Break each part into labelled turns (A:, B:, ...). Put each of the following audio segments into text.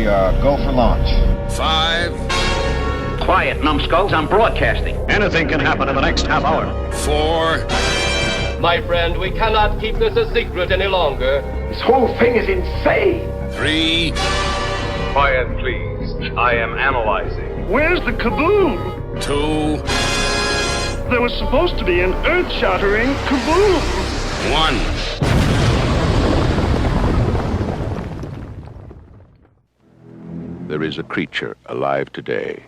A: go for launch.
B: 5.
C: Quiet, numbskulls. I'm broadcasting. Anything can happen in the next half hour.
B: 4.
D: My friend, we cannot keep this a secret any longer.
E: This whole thing is insane.
B: 3.
F: Quiet, please. I am analyzing.
E: Where's the kaboom?
B: 2.
E: There was supposed to be an earth-shattering kaboom.
B: 1.
G: There is a creature alive today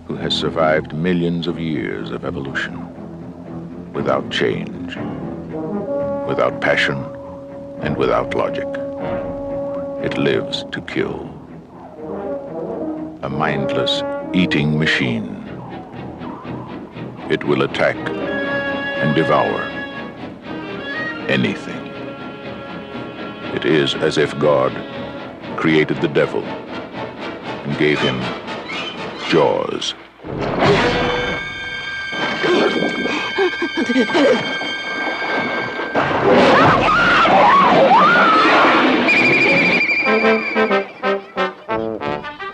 G: who has survived millions of years of evolution without change, without passion, and without logic. It lives to kill. A mindless eating machine. It will attack and devour anything. It is as if God created the devil and gave him jaws.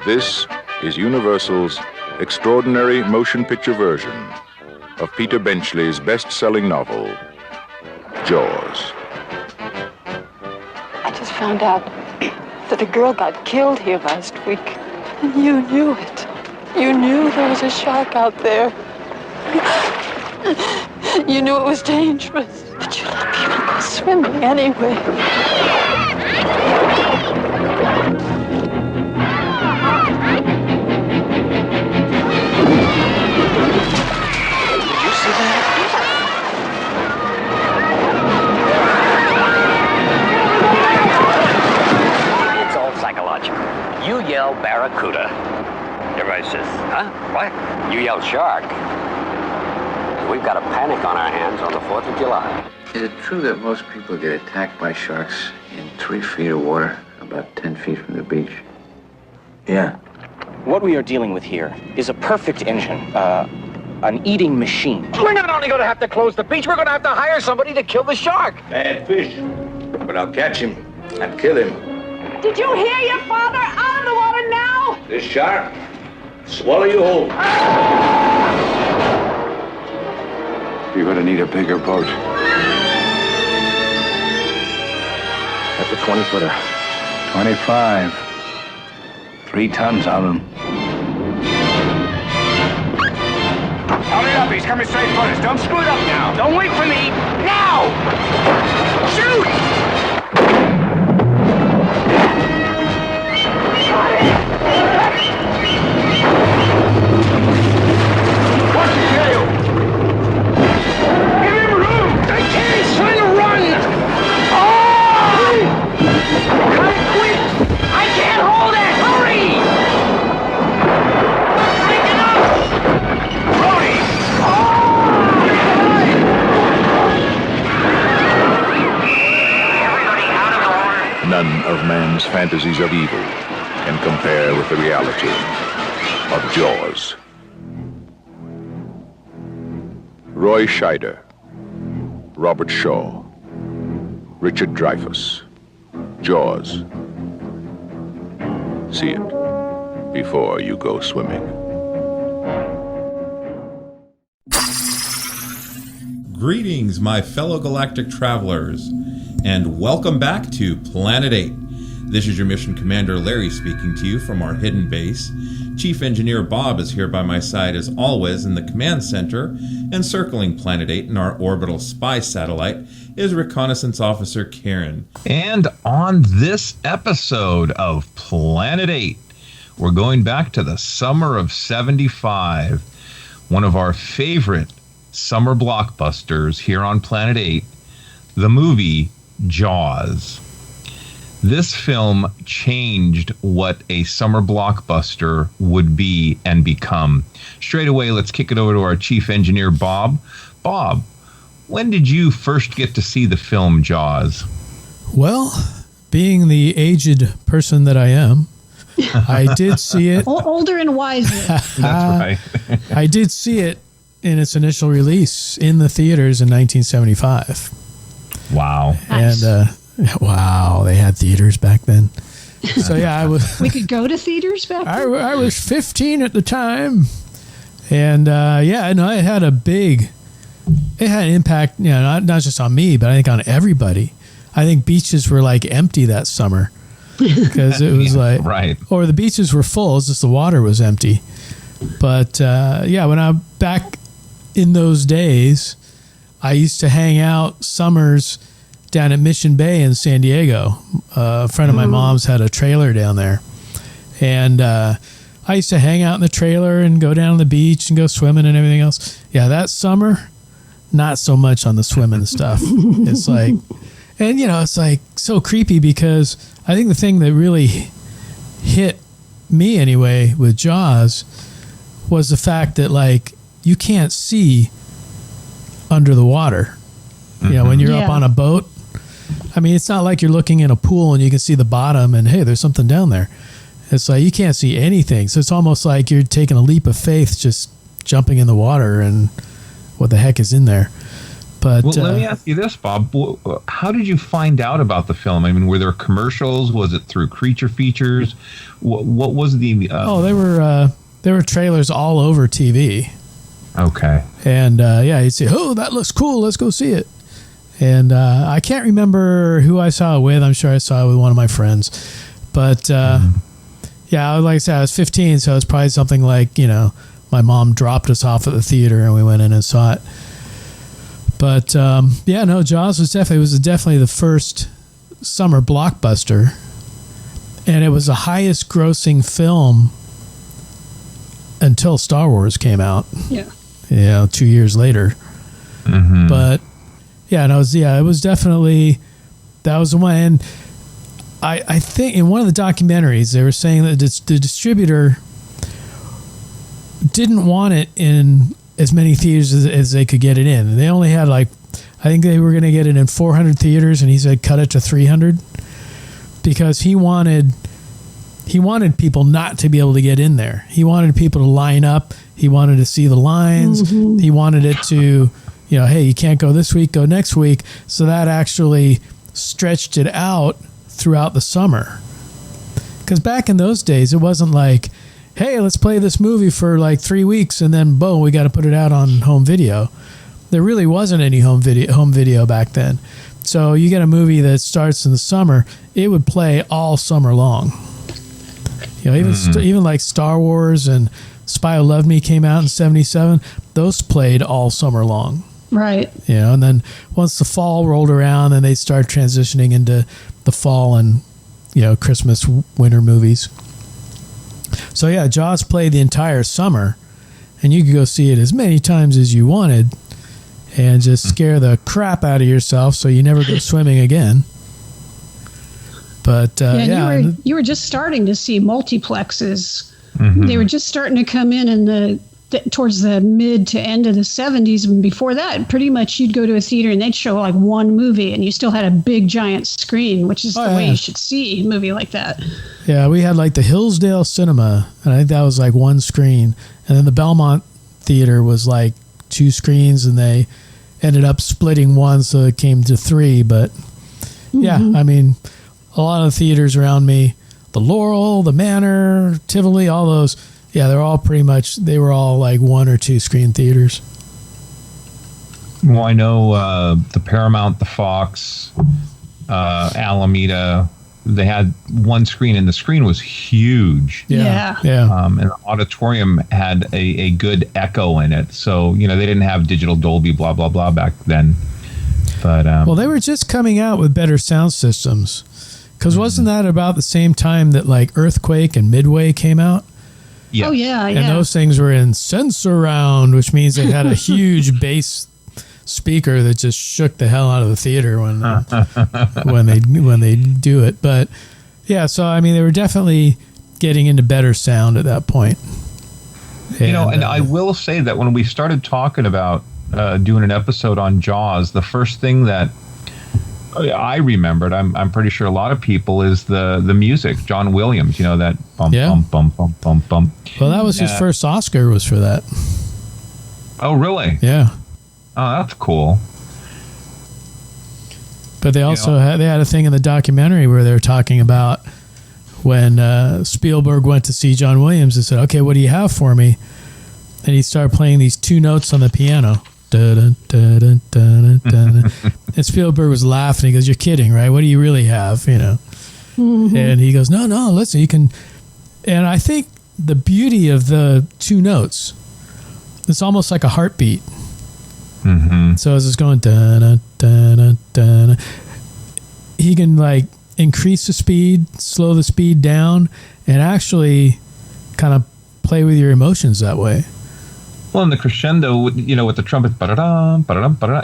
G: This is Universal's extraordinary motion picture version of Peter Benchley's best-selling novel, Jaws.
H: I just found out that a girl got killed here last week. And you knew it. You knew there was a shark out there. You knew it was dangerous. But you let people go swimming anyway.
C: Did you see that? It's all psychological. You yell barracuda. Everybody says, huh? What? You yell shark. We've got a panic on our hands on the 4th of July.
I: Is it true that most people get attacked by sharks in 3 feet of water, about 10 feet from the beach?
J: Yeah. What we are dealing with here is a perfect engine, an eating machine.
C: We're not only going to have to close the beach, we're going to have to hire somebody to kill the shark.
I: Bad fish. But I'll catch him and kill him.
H: Did you hear your father? Out of the water now!
I: This shark, swallow you whole. You're gonna need a bigger boat.
J: That's a 20-footer.
I: 25. 3 tons on him.
C: Hurry up, he's coming straight for us. Don't screw it up now. Don't wait for me. Now! Shoot! What's the deal? Give him room! I can't, he's trying to run! Oh! Come quick! I can't hold it! Hurry! Break it up! Brody! Everybody out of the water!
G: None of man's fantasies of evil can compare with the reality of Jaws. Roy Scheider, Robert Shaw, Richard Dreyfuss, Jaws. See it before you go swimming.
K: Greetings, my fellow galactic travelers, and welcome back to Planet 8. This is your mission commander Larry speaking to you from our hidden base. Chief Engineer Bob is here by my side as always in the command center, and circling Planet 8 in our orbital spy satellite is Reconnaissance Officer Karen.
L: And on this episode of Planet 8, we're going back to the summer of '75, one of our favorite summer blockbusters here on Planet 8, the movie Jaws. This film changed what a summer blockbuster would be and become. Straight away, let's kick it over to our chief engineer, Bob. Bob, when did you first get to see the film Jaws?
M: Well, being the aged person that I am, I did see it.
N: Older and wiser.
L: That's right.
M: I did see it in its initial release in the theaters in 1975.
L: Wow.
M: And wow, they had theaters back then. So yeah, I was.
A: We could go to theaters back then?
M: I was 15 at the time, and yeah, no, it had an impact. You know, not just on me, but I think on everybody. I think beaches were like empty that summer because it was like
L: right,
M: or the beaches were full. It's just the water was empty. But yeah, when I'm back in those days, I used to hang out summers down at Mission Bay in San Diego. A friend of my mom's had a trailer down there. And I used to hang out in the trailer and go down to the beach and go swimming and everything else. Yeah, that summer, not so much on the swimming stuff. It's like, and you know, it's like so creepy because I think the thing that really hit me anyway with Jaws was the fact that like you can't see under the water. You know, when you're up on a boat, I mean, it's not like you're looking in a pool and you can see the bottom and, hey, there's something down there. It's like you can't see anything. So it's almost like you're taking a leap of faith just jumping in the water and what the heck is in there. But
L: well, let me ask you this, Bob. How did you find out about the film? I mean, were there commercials? Was it through Creature Features? What was the...
M: there were trailers all over TV.
L: Okay.
M: And yeah, you'd say, oh, that looks cool. Let's go see it. And I can't remember who I saw it with. I'm sure I saw it with one of my friends. But yeah, like I said, I was 15, so it's probably something like, you know, my mom dropped us off at the theater and we went in and saw it. But yeah, no, Jaws was definitely the first summer blockbuster. And it was the highest grossing film until Star Wars came out.
A: Yeah.
M: You know, 2 years later.
L: Mm-hmm.
M: But yeah, and it was definitely, that was the one. And I think in one of the documentaries, they were saying that the distributor didn't want it in as many theaters as they could get it in. And they only had I think they were going to get it in 400 theaters, and he said cut it to 300 because he wanted people not to be able to get in there. He wanted people to line up. He wanted to see the lines. Mm-hmm. He wanted it to, you know, hey, you can't go this week, go next week. So that actually stretched it out throughout the summer. Because back in those days, it wasn't like, hey, let's play this movie for like 3 weeks and then, boom, we got to put it out on home video. There really wasn't any home video back then. So you get a movie that starts in the summer, it would play all summer long. You know, even like Star Wars and Spy Who Loved Me came out in 1977. Those played all summer long.
A: Right.
M: You know, and then once the fall rolled around, then they start transitioning into the fall and, you know, Christmas, winter movies. So yeah, Jaws played the entire summer, and you could go see it as many times as you wanted and just scare the crap out of yourself so you never go swimming again. But yeah,
A: you were just starting to see multiplexes.
L: Mm-hmm.
A: They were just starting to come in towards the mid to end of the 70s. And before that, pretty much you'd go to a theater and they'd show like one movie and you still had a big giant screen, which is the way you should see a movie like that.
M: Yeah, we had like the Hillsdale Cinema, and I think that was like one screen. And then the Belmont Theater was like 2 screens, and they ended up splitting one, so it came to 3. But yeah, I mean, a lot of the theaters around me, the Laurel, the Manor, Tivoli, all those, yeah, they were all like 1 or 2 screen theaters.
L: Well, I know the Paramount, the Fox, Alameda, they had one screen, and the screen was huge.
A: Yeah.
L: And the auditorium had a good echo in it. So, you know, they didn't have digital Dolby, blah, blah, blah back then. But
M: well, they were just coming out with better sound systems. Because wasn't that about the same time that like Earthquake and Midway came out?
L: Yeah.
A: Oh, yeah,
M: And those things were in Sensurround, which means they had a huge bass speaker that just shook the hell out of the theater when they do it. But yeah, so I mean, they were definitely getting into better sound at that point.
L: You know, and I will say that when we started talking about doing an episode on Jaws, the first thing that I remembered, I'm pretty sure a lot of people, is the music. John Williams, you know, that bump, bump, bump, bump, bump, bump.
M: Well, that was his first Oscar was for that.
L: Oh, really?
M: Yeah.
L: Oh, that's cool.
M: But they also had a thing in the documentary where they were talking about when Spielberg went to see John Williams and said, "Okay, what do you have for me?" And he started playing these 2 notes on the piano. And Spielberg was laughing. He goes, "You're kidding, right? What do you really have?"
A: Mm-hmm.
M: And he goes, "No, listen, you can." And I think the beauty of the 2 notes, it's almost like a heartbeat.
L: Mm-hmm.
M: So as it's going, he can like increase the speed, slow the speed down, and actually kind of play with your emotions that way.
L: Well, in the crescendo, with the trumpet,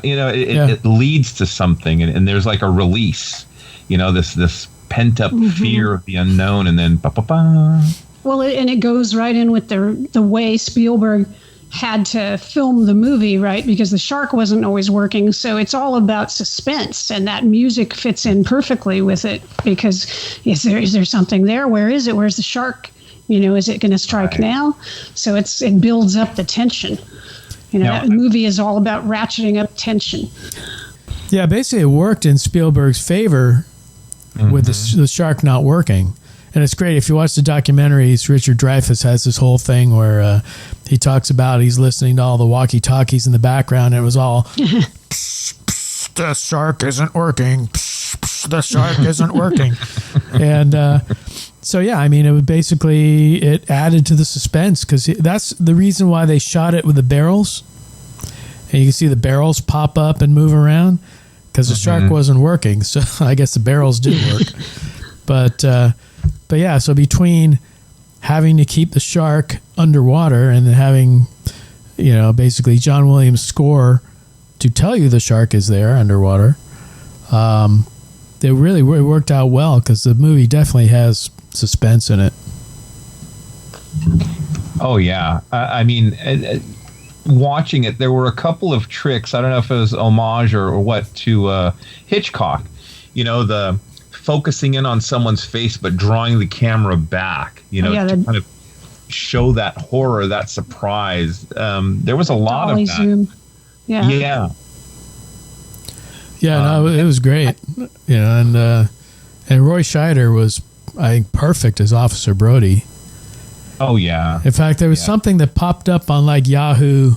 L: it leads to something, and there's like a release, this pent up fear of the unknown, and then ba-ba-ba.
A: Well, and it goes right in with the way Spielberg had to film the movie, right? Because the shark wasn't always working. So it's all about suspense, and that music fits in perfectly with it, because is there something there? Where is it? Where's the shark? Is it going to strike now? So it builds up the tension. That movie is all about ratcheting up tension.
M: Yeah, basically it worked in Spielberg's favor with the shark not working. And it's great. If you watch the documentaries, Richard Dreyfuss has this whole thing where he talks about he's listening to all the walkie-talkies in the background, and it was all, the shark isn't working. The shark isn't working. And so, yeah, I mean, it added to the suspense, because that's the reason why they shot it with the barrels. And you can see the barrels pop up and move around, because the shark wasn't working. So I guess the barrels did work. But yeah, so between having to keep the shark underwater and having, basically John Williams' score to tell you the shark is there underwater, it really worked out well, because the movie definitely has suspense in it.
L: Oh, yeah. I mean, watching it, there were a couple of tricks. I don't know if it was homage or what to Hitchcock. The focusing in on someone's face but drawing the camera back, to kind of show that horror, that surprise. There was a lot of that.
A: Zoom. Yeah.
L: Yeah.
M: Yeah, no, it was great. And Roy Scheider was, I think, perfect as Officer Brody.
L: Oh, yeah.
M: In fact, there was something that popped up on like Yahoo,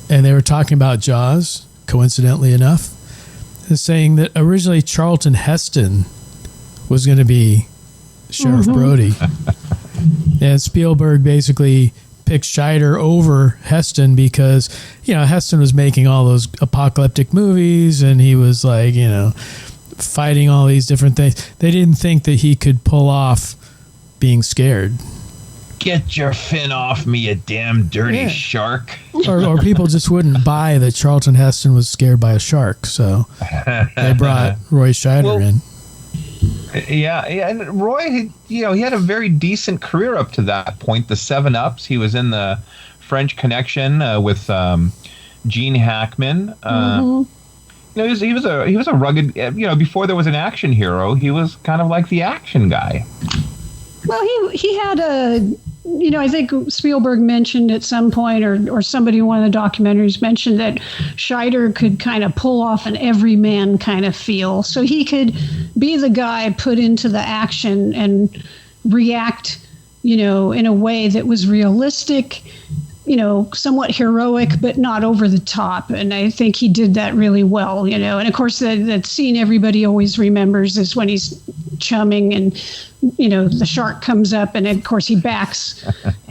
M: and they were talking about Jaws, coincidentally enough, saying that originally Charlton Heston was going to be Sheriff Brody. And Spielberg basically picked Scheider over Heston because, Heston was making all those apocalyptic movies, and he was like, fighting all these different things. They didn't think that he could pull off being scared.
L: Get your fin off me, you damn dirty shark.
M: Or people just wouldn't buy that Charlton Heston was scared by a shark, so they brought Roy Scheider in.
L: Yeah, and Roy, he had a very decent career up to that point. The 7-Ups, he was in the French Connection with Gene Hackman. He was a rugged. Before there was an action hero, he was kind of like the action guy.
A: Well, he had I think Spielberg mentioned at some point, or somebody in one of the documentaries mentioned that Scheider could kind of pull off an everyman kind of feel. So he could be the guy put into the action and react, in a way that was realistic, somewhat heroic, but not over the top. And I think he did that really well, And of course, that scene everybody always remembers is when he's chumming and, the shark comes up, and of course he backs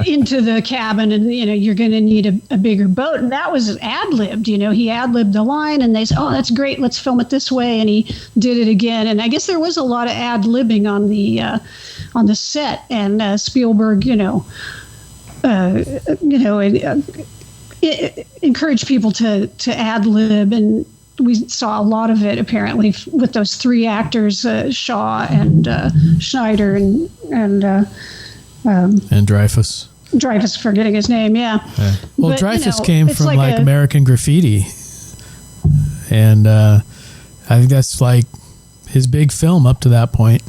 A: into the cabin, and, you're going to need a bigger boat. And that was ad-libbed, he ad-libbed the line, and they said, oh, that's great, let's film it this way. And he did it again. And I guess there was a lot of ad-libbing on the set, and Spielberg, encourage people to ad lib, and we saw a lot of it apparently with those 3 actors, Shaw and Schneider and
M: Dreyfuss.
A: Dreyfuss, forgetting his name, yeah.
M: Well,
A: but,
M: Dreyfuss came from like
A: a,
M: American Graffiti, and I think that's like his big film up to that point.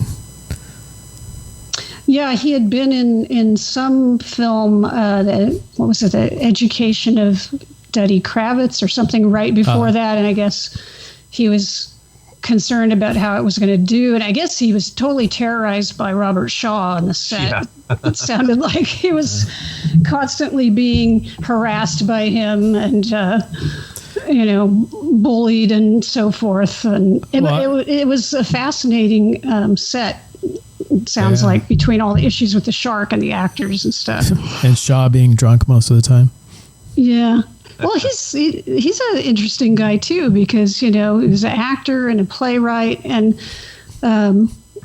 A: Yeah, he had been in some film, The Education of Duddy Kravitz or something right before that. And I guess he was concerned about how it was going to do. And I guess he was totally terrorized by Robert Shaw on the set. Yeah. It sounded like he was constantly being harassed by him and, bullied and so forth. And it was a fascinating set. It sounds like, between all the issues with the shark and the actors and stuff.
M: And Shaw being drunk most of the time.
A: Yeah. Well, he's an interesting guy too, because he was an actor and a playwright, and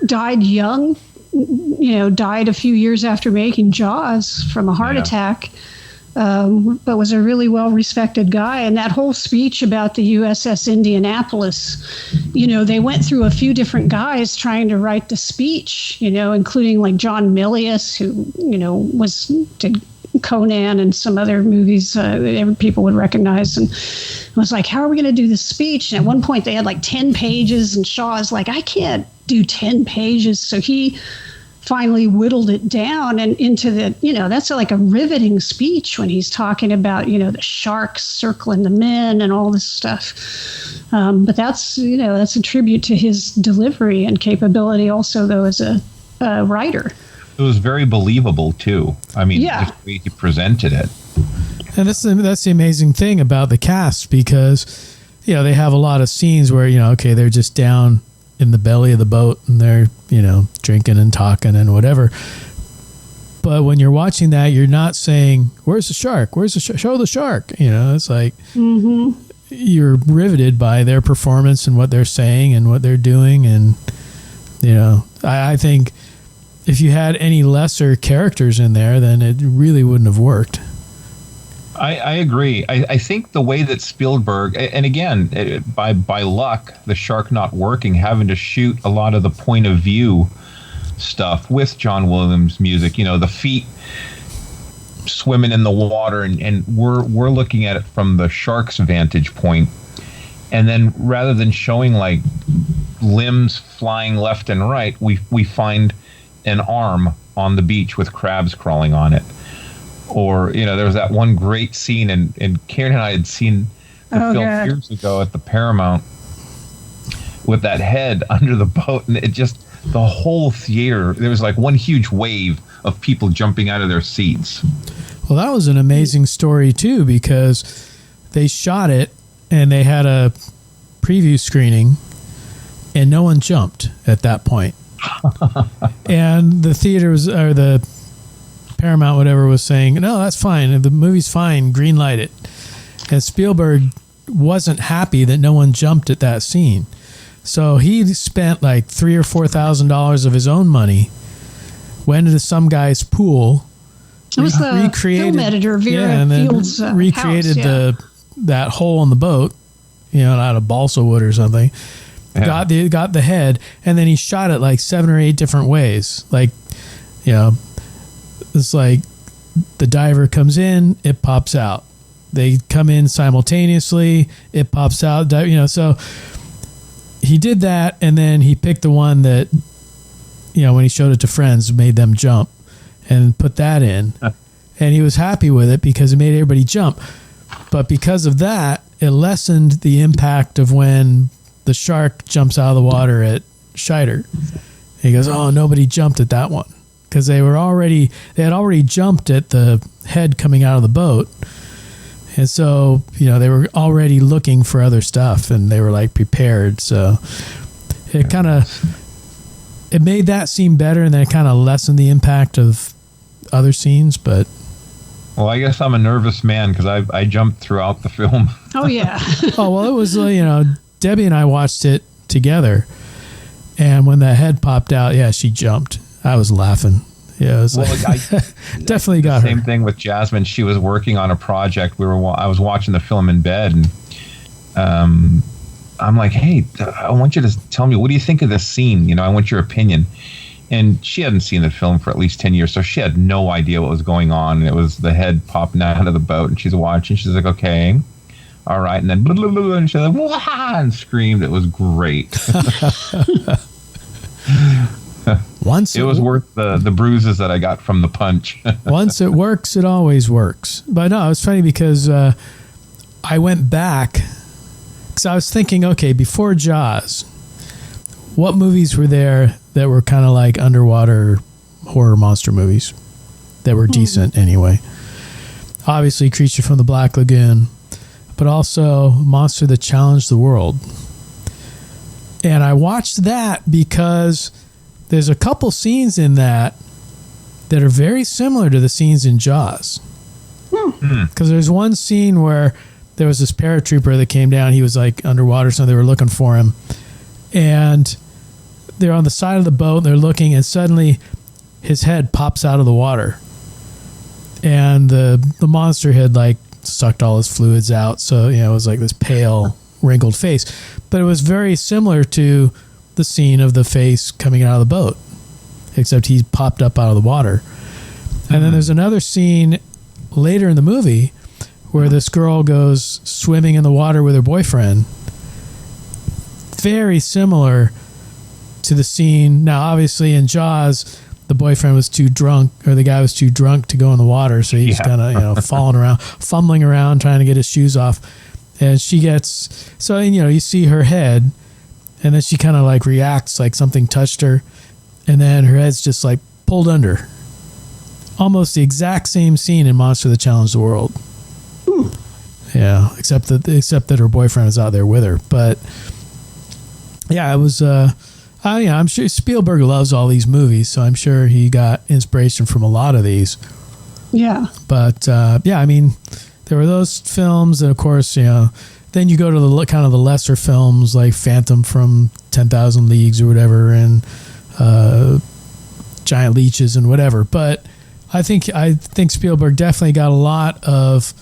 A: died young. Died a few years after making Jaws from a heart attack. But was a really well-respected guy. And that whole speech about the USS Indianapolis, they went through a few different guys trying to write the speech, including like John Milius, who, did Conan and some other movies people would recognize. And it was like, how are we going to do this speech? And at one point they had like 10 pages, and Shaw's like, I can't do 10 pages. So he finally whittled it down and into that's like a riveting speech when he's talking about, the sharks circling the men and all this stuff. But that's a tribute to his delivery and capability also, though, as a writer.
L: It was very believable, too. I mean, just the way he presented it.
M: And that's the amazing thing about the cast, because, they have a lot of scenes where, they're just down in the belly of the boat and they're, drinking and talking and whatever. But when you're watching that, you're not saying, where's the shark? Where's the show the shark? It's like you're riveted by their performance and what they're saying and what they're doing. And, I think if you had any lesser characters in there, then it really wouldn't have worked.
L: I agree. I think the way that Spielberg, and again, by luck, the shark not working, having to shoot a lot of the point of view stuff with John Williams' music, the feet swimming in the water, and we're looking at it from the shark's vantage point. And then rather than showing like limbs flying left and right, we find an arm on the beach with crabs crawling on it. Or, there was that one great scene, and Karen and I had seen the film years ago at the Paramount with that head under the boat, and it just, the whole theater, there was like one huge wave of people jumping out of their seats.
M: Well, that was an amazing story, too, because they shot it, and they had a preview screening, and no one jumped at that point. And the theater was, or the Paramount, whatever, was saying, no, that's fine. The movie's fine. Green light it. And Spielberg wasn't happy that no one jumped at that scene. So he spent like $3,000 or $4,000 of his own money, went into some guy's pool.
A: It was the film editor, Vera Fields'
M: recreated
A: house,
M: that hole in the boat, out of balsa wood or something. Yeah. Got the head, and then he shot it like 7 or 8 different ways. Like, it's like the diver comes in, it pops out. They come in simultaneously, it pops out. So he did that, and then he picked the one that, when he showed it to friends, made them jump, and put that in. And he was happy with it because it made everybody jump. But because of that, it lessened the impact of when the shark jumps out of the water at Scheider. He goes, oh, nobody jumped at that one. Because they had already jumped at the head coming out of the boat. And so, they were already looking for other stuff, and they were like prepared. So it it made that seem better, and then it kind of lessened the impact of other scenes. But
L: well, I guess I'm a nervous man because I jumped throughout the film.
A: Oh yeah.
M: Oh well, it was Debbie and I watched it together, and when that head popped out, she jumped. I was laughing. Yeah, it was definitely got her.
L: Same thing with Jasmine. She was working on a project. I was watching the film in bed, and I'm like, hey, I want you to tell me, what do you think of this scene? I want your opinion. And she hadn't seen the film for at least 10 years, so she had no idea what was going on. And it was the head popping out of the boat, and she's watching. She's like, okay, all right. And then, blah, blah, blah, and she's like, wah, and screamed. It was great. It was worth the bruises that I got from the punch.
M: Once it works, it always works. But no, it was funny because I went back because I was thinking, okay, before Jaws, what movies were there that were kind of like underwater horror monster movies that were decent anyway? Obviously, Creature from the Black Lagoon, but also Monster That Challenged the World. And I watched that because there's a couple scenes in that are very similar to the scenes in Jaws. Because there's one scene where there was this paratrooper that came down. He was like underwater, so they were looking for him. And they're on the side of the boat, and they're looking, and suddenly his head pops out of the water. And the monster had like sucked all his fluids out, so it was like this pale, wrinkled face. But it was very similar to the scene of the face coming out of the boat, except he popped up out of the water. And then there's another scene later in the movie where this girl goes swimming in the water with her boyfriend. Very similar to the scene. Now, obviously, in Jaws, the boyfriend was too drunk, or the guy was too drunk to go in the water, so he's kind of falling around, fumbling around, trying to get his shoes off. And she gets you see her head, and then she kind of like reacts like something touched her, and then her head's just like pulled under. Almost the exact same scene in Monster That Challenged the World. Yeah, except that her boyfriend is out there with her. But yeah, it was. I'm sure Spielberg loves all these movies, so I'm sure he got inspiration from a lot of these.
A: Yeah.
M: But I mean, there were those films, and of course, then you go to the kind of the lesser films like Phantom from 10,000 Leagues or whatever, and Giant Leeches and whatever. But I think Spielberg definitely got a lot of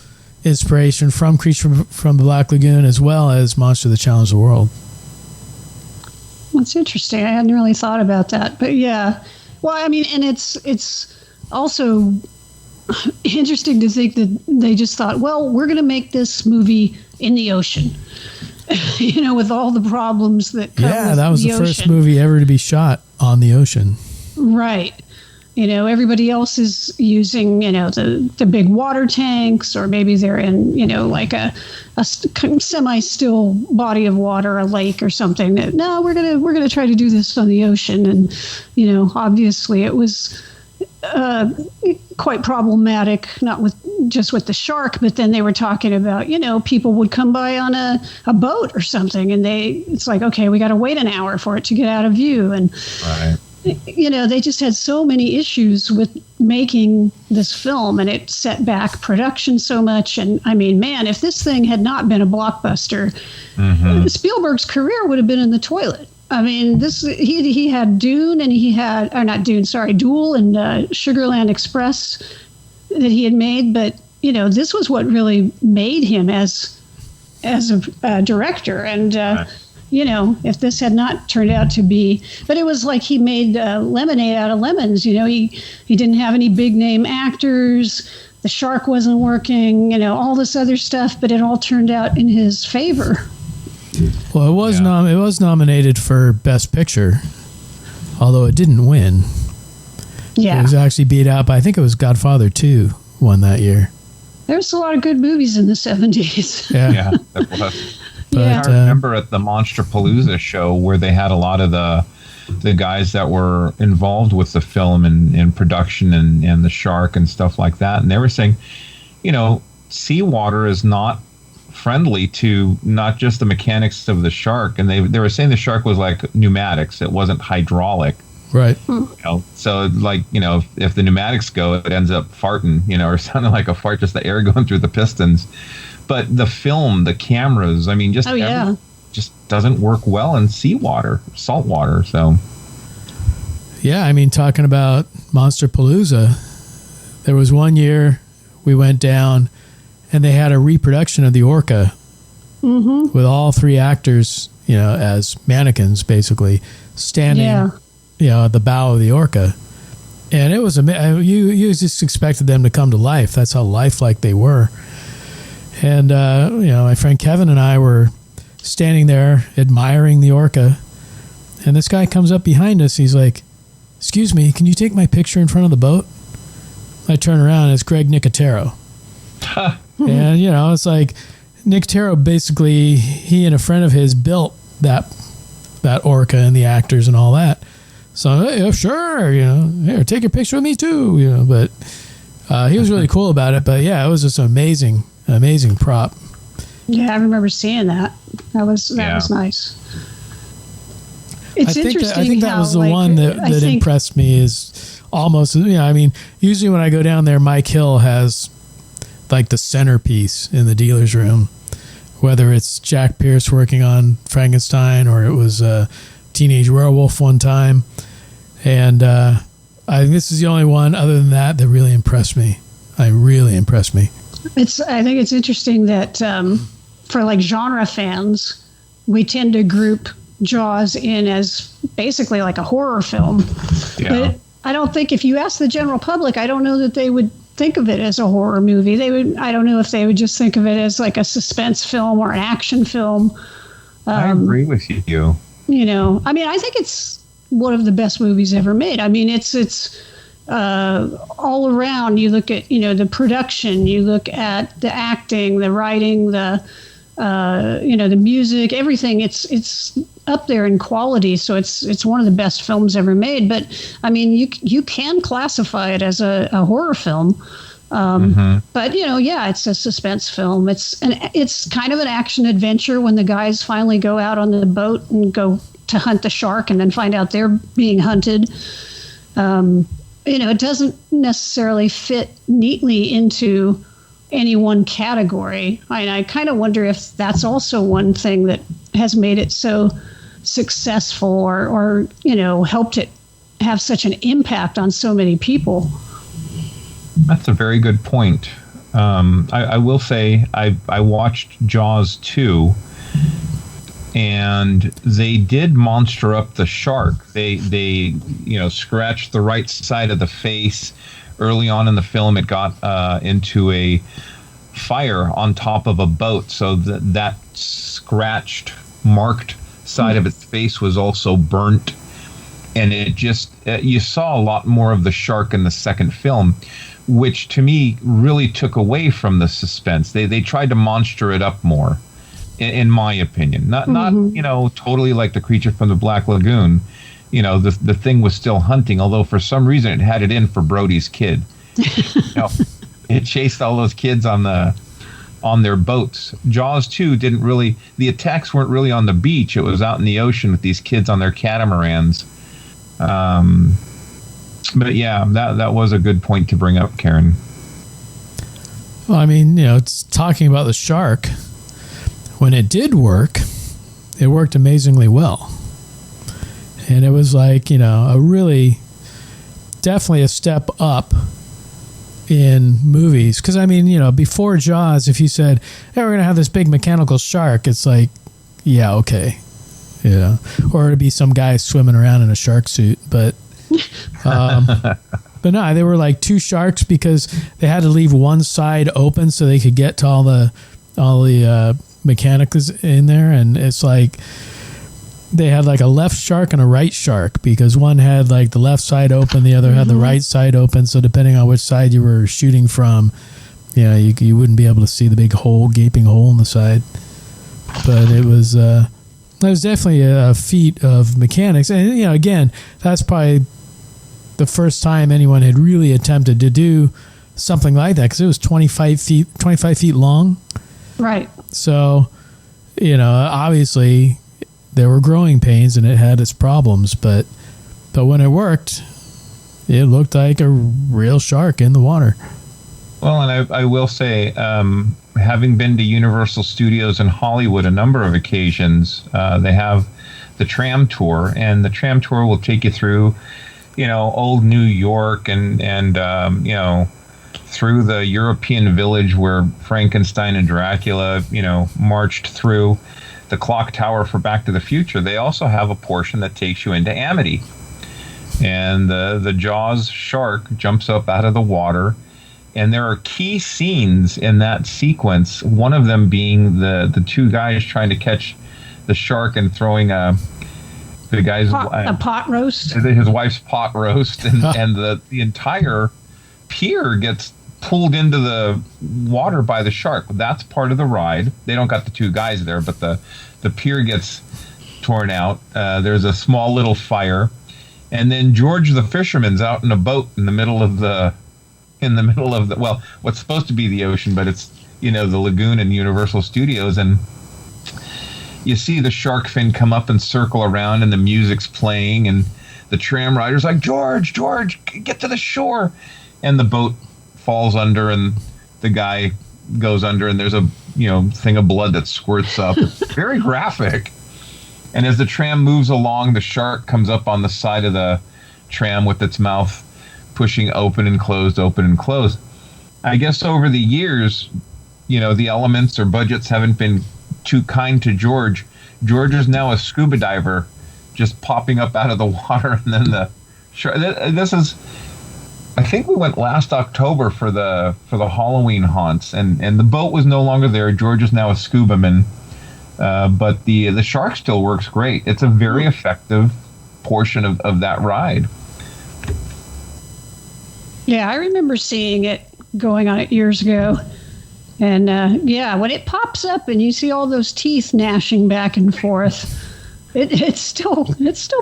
M: inspiration from Creature from the Black Lagoon as well as Monster That Challenged the World.
A: That's interesting. I hadn't really thought about that, but yeah. Well, I mean, and it's also interesting to think that they just thought, well, we're going to make this movie in the ocean, with all the problems that come with
M: that was the
A: ocean.
M: First movie ever to be shot on the ocean.
A: Right. Everybody else is using, the big water tanks, or maybe they're in, like a semi-still body of water, a lake or something. No, we're gonna try to do this on the ocean, and obviously it was quite problematic, not just with the shark, but then they were talking about, people would come by on a boat or something, and it's like, okay, we got to wait an hour for it to get out of view, and.
L: Right.
A: They just had so many issues with making this film, and it set back production so much. And I mean, man, if this thing had not been a blockbuster, Spielberg's career would have been in the toilet. I mean, he had Dune, and he had, or not Dune, sorry, Duel and Sugarland Express that he had made. But, this was what really made him as a director. And, if this had not turned out to be, but it was like he made lemonade out of lemons. He didn't have any big name actors. The shark wasn't working, all this other stuff, but it all turned out in his favor.
M: Well, it was nominated for Best Picture, although it didn't win.
A: Yeah.
M: It was actually beat out by, I think it was Godfather 2 won that year.
A: There's a lot of good movies in the 70s.
L: Yeah, that was.
A: Yeah.
L: I remember at the Monsterpalooza show where they had a lot of the guys that were involved with the film and production and the shark and stuff like that. And they were saying, seawater is not friendly to not just the mechanics of the shark. And they were saying the shark was like pneumatics. It wasn't hydraulic.
M: Right.
L: So like, if the pneumatics go, it ends up farting, or sounding like a fart, just the air going through the pistons. But the film, the cameras, I mean, just doesn't work well in seawater, salt water. So,
M: yeah, I mean, talking about Monsterpalooza, there was one year we went down, and they had a reproduction of the Orca with all three actors, as mannequins, basically standing, at the bow of the Orca, and it was you just expected them to come to life. That's how lifelike they were. And, my friend Kevin and I were standing there admiring the Orca. And this guy comes up behind us. He's like, "Excuse me, can you take my picture in front of the boat?" I turn around, and it's Greg Nicotero. And, it's like Nicotero basically, he and a friend of his built that that orca and the actors and all that. So yeah, sure, here, take a picture with me too, But he was really cool about it. But yeah, it was just an amazing prop.
A: Yeah, I remember seeing that. That was nice. It's interesting.
M: I think that was the one that impressed me. Is almost, usually when I go down there, Mike Hill has like the centerpiece in the dealer's room, whether it's Jack Pierce working on Frankenstein or it was Teenage Werewolf one time. And I think this is the only one other than that really impressed me. I
A: think it's interesting that for like genre fans, we tend to group Jaws in as basically like a horror film. Yeah. But I don't think if you ask the general public, I don't know that they would think of it as a horror movie. I don't know if they would just think of it as like a suspense film or an action film.
L: I agree with you.
A: I think it's one of the best movies ever made. it's all around. You look at, the production, you look at the acting, the writing, the music, everything. It's up there in quality. So it's one of the best films ever made. But you can classify it as a horror film. But it's a suspense film. It's kind of an action adventure when the guys finally go out on the boat and go to hunt the shark and then find out they're being hunted. It doesn't necessarily fit neatly into any one category. I kind of wonder if that's also one thing that has made it so successful or helped it have such an impact on so many people.
L: That's a very good point. I will say I watched Jaws 2, and they did monster up the shark. They scratched the right side of the face. Early on in the film, it got into a fire on top of a boat, so that scratched, marked side of its face was also burnt. And it just, you saw a lot more of the shark in the second film, which to me really took away from the suspense. They tried to monster it up more, in my opinion. Not totally like the creature from the Black Lagoon. The thing was still hunting, although for some reason it had it in for Brody's kid. It chased all those kids on their boats. Jaws 2 didn't really, the attacks weren't really on the beach. It was out in the ocean with these kids on their catamarans. But yeah, that was a good point to bring up, Karen.
M: Well, it's talking about the shark. When it did work, it worked amazingly well. And it was like, a really, definitely a step up in movies. Because, before Jaws, if you said, hey, we're going to have this big mechanical shark, it's like, yeah, okay. Yeah. Or it'd be some guy swimming around in a shark suit. But no, they were like two sharks because they had to leave one side open so they could get to all the mechanics in there. And it's like, they had like a left shark and a right shark because one had like the left side open, the other had the right side open. So depending on which side you were shooting from, you wouldn't be able to see the big gaping hole in the side. But it was definitely a feat of mechanics. And, again, that's probably the first time anyone had really attempted to do something like that because it was 25 feet long.
A: Right.
M: So, obviously there were growing pains and it had its problems, but when it worked, it looked like a real shark in the water.
L: Well, and I will say, having been to Universal Studios in Hollywood a number of occasions, they have the tram tour, and the tram tour will take you through, old New York and through the European village where Frankenstein and Dracula, marched through. The clock tower for Back to the Future. They also have a portion that takes you into Amity, and the Jaws shark jumps up out of the water, and there are key scenes in that sequence. One of them being the two guys trying to catch the shark and throwing a
A: pot roast,
L: his wife's pot roast, and the entire pier gets pulled into the water by the shark. That's part of the ride. They don't got the two guys there, but the pier gets torn out. There's a small little fire. And then George the fisherman's out in a boat in the middle of the, well, what's supposed to be the ocean, but it's, the lagoon in Universal Studios. And you see the shark fin come up and circle around, and the music's playing, and the tram rider's like, George, get to the shore. And the boat falls under, and the guy goes under, and there's a, thing of blood that squirts up. It's very graphic. And as the tram moves along, the shark comes up on the side of the tram with its mouth pushing open and closed, open and closed. I guess over the years, the elements or budgets haven't been too kind to George. George is now a scuba diver, just popping up out of the water, and then the shark. This is, I think we went last October for the Halloween haunts, and the boat was no longer there. George is now a scuba man. But the shark still works great. It's a very effective portion of that ride.
A: Yeah, I remember seeing it, going on it years ago. And when it pops up and you see all those teeth gnashing back and forth, it's still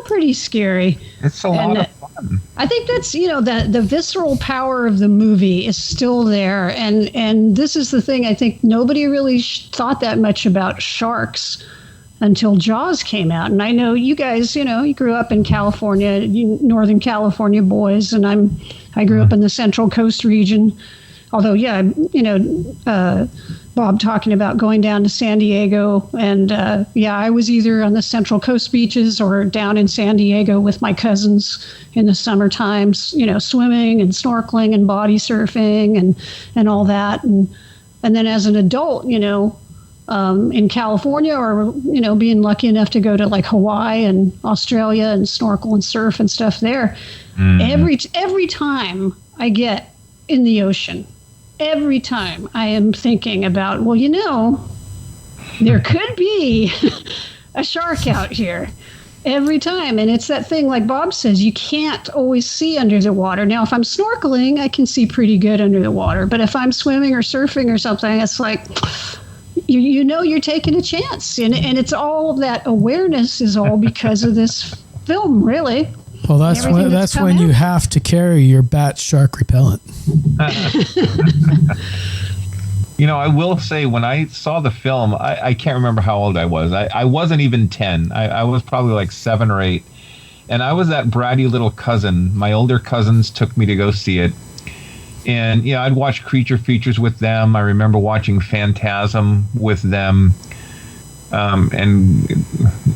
A: pretty scary.
L: It's a lot of fun.
A: I think that's, the visceral power of the movie is still there. And this is the thing, I think nobody really thought that much about sharks until Jaws came out. And I know you guys, you grew up in California, you Northern California boys, and I grew up in the Central Coast region. Although, Bob talking about going down to San Diego. And, I was either on the Central Coast beaches or down in San Diego with my cousins in the summer times, swimming and snorkeling and body surfing and all that. And then as an adult, in California or, being lucky enough to go to like Hawaii and Australia and snorkel and surf and stuff there. Every time I get in the ocean, every time I am thinking about, there could be a shark out here every time. And it's that thing, like Bob says, you can't always see under the water. Now, if I'm snorkeling, I can see pretty good under the water. But if I'm swimming or surfing or something, it's like, you're taking a chance. And it's all of that awareness is all because of this film, really.
M: Well, that's when you have to carry your bat shark repellent.
L: I will say, when I saw the film, I can't remember how old I was. I wasn't even 10. I was probably like 7 or 8. And I was that bratty little cousin. My older cousins took me to go see it. And, I'd watch creature features with them. I remember watching Phantasm with them. And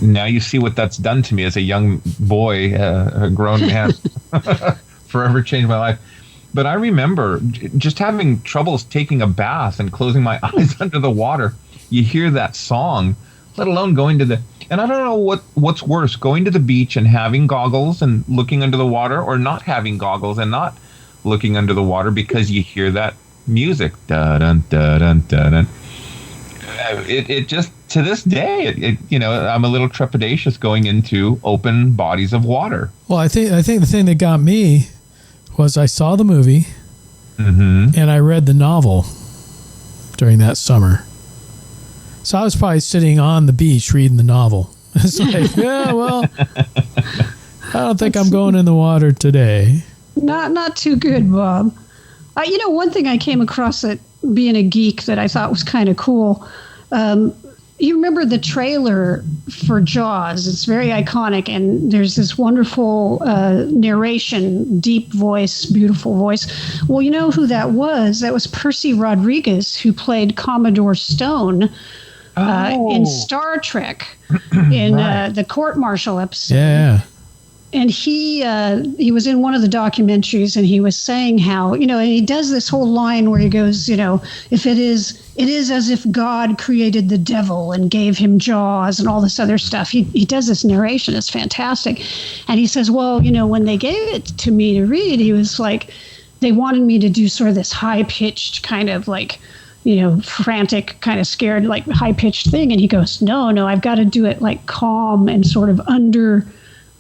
L: now you see what that's done to me as a young boy, a grown man. Forever changed my life. But I remember just having troubles taking a bath and closing my eyes under the water. You hear that song, let alone going to the... And I don't know what's worse, going to the beach and having goggles and looking under the water, or not having goggles and not looking under the water because you hear that music. Da-dun, da-dun, da-dun. It just, to this day, I'm a little trepidatious going into open bodies of water.
M: Well, I think the thing that got me was I saw the movie and I read the novel during that summer. So I was probably sitting on the beach reading the novel. It's like, I don't think I'm going in the water today.
A: Not too good, Bob. One thing I came across that being a geek that I thought was kind of cool. You remember the trailer for Jaws? It's very iconic, and there's this wonderful narration, deep voice, beautiful voice. Well, you know who that was? That was Percy Rodriguez, who played Commodore Stone in Star Trek in the court-martial episode.
M: Yeah.
A: And he was in one of the documentaries, and he was saying how, and he does this whole line where he goes, if it is as if God created the devil and gave him jaws and all this other stuff. He does this narration. It's fantastic. And he says, well, when they gave it to me to read, he was like, they wanted me to do sort of this high-pitched kind of like, frantic, kind of scared, like high-pitched thing. And he goes, no, I've got to do it like calm and sort of under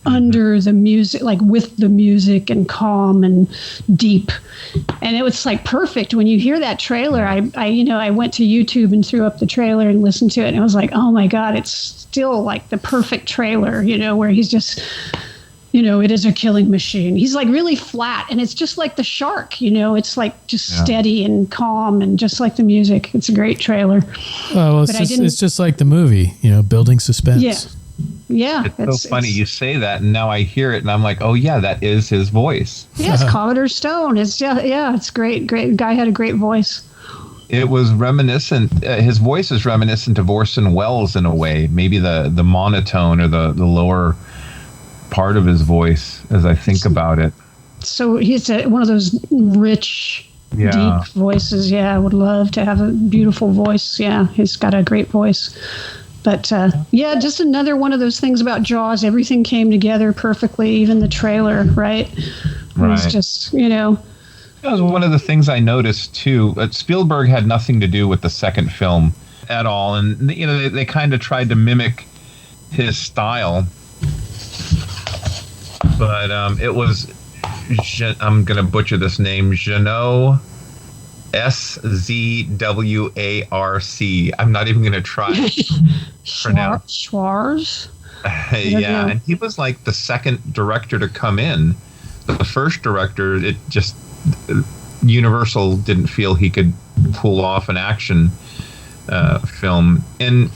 A: under the music, like with the music, and calm and deep. And it was like perfect. When you hear that trailer, I went to YouTube and threw up the trailer and listened to it, and it was like, oh my God, it's still like the perfect trailer, where he's just, it is a killing machine. He's like really flat, and it's just like the shark, it's like just steady and calm, and just like the music. It's a great trailer.
M: Well, it's just like the movie, building suspense.
A: Yeah. Yeah,
L: it's so funny you say that, and now I hear it, and I'm like, oh yeah, that is his voice.
A: Yes, Commodore Stone. It's it's great. Great guy, had a great voice.
L: It was reminiscent. His voice is reminiscent of Orson Welles in a way. Maybe the monotone or the lower part of his voice, as I think about it.
A: So he's one of those rich, deep voices. Yeah, I would love to have a beautiful voice. Yeah, he's got a great voice. But just another one of those things about Jaws. Everything came together perfectly, even the trailer, right? It was just, That
L: was one of the things I noticed, too. Spielberg had nothing to do with the second film at all. And, they kind of tried to mimic his style. But it was, I'm going to butcher this name, Jeannot Szwarc. I'm not even going to try to pronounce.
A: Schwarz?
L: Yeah, and he was like the second director to come in. The first director, Universal didn't feel he could pull off an action film. And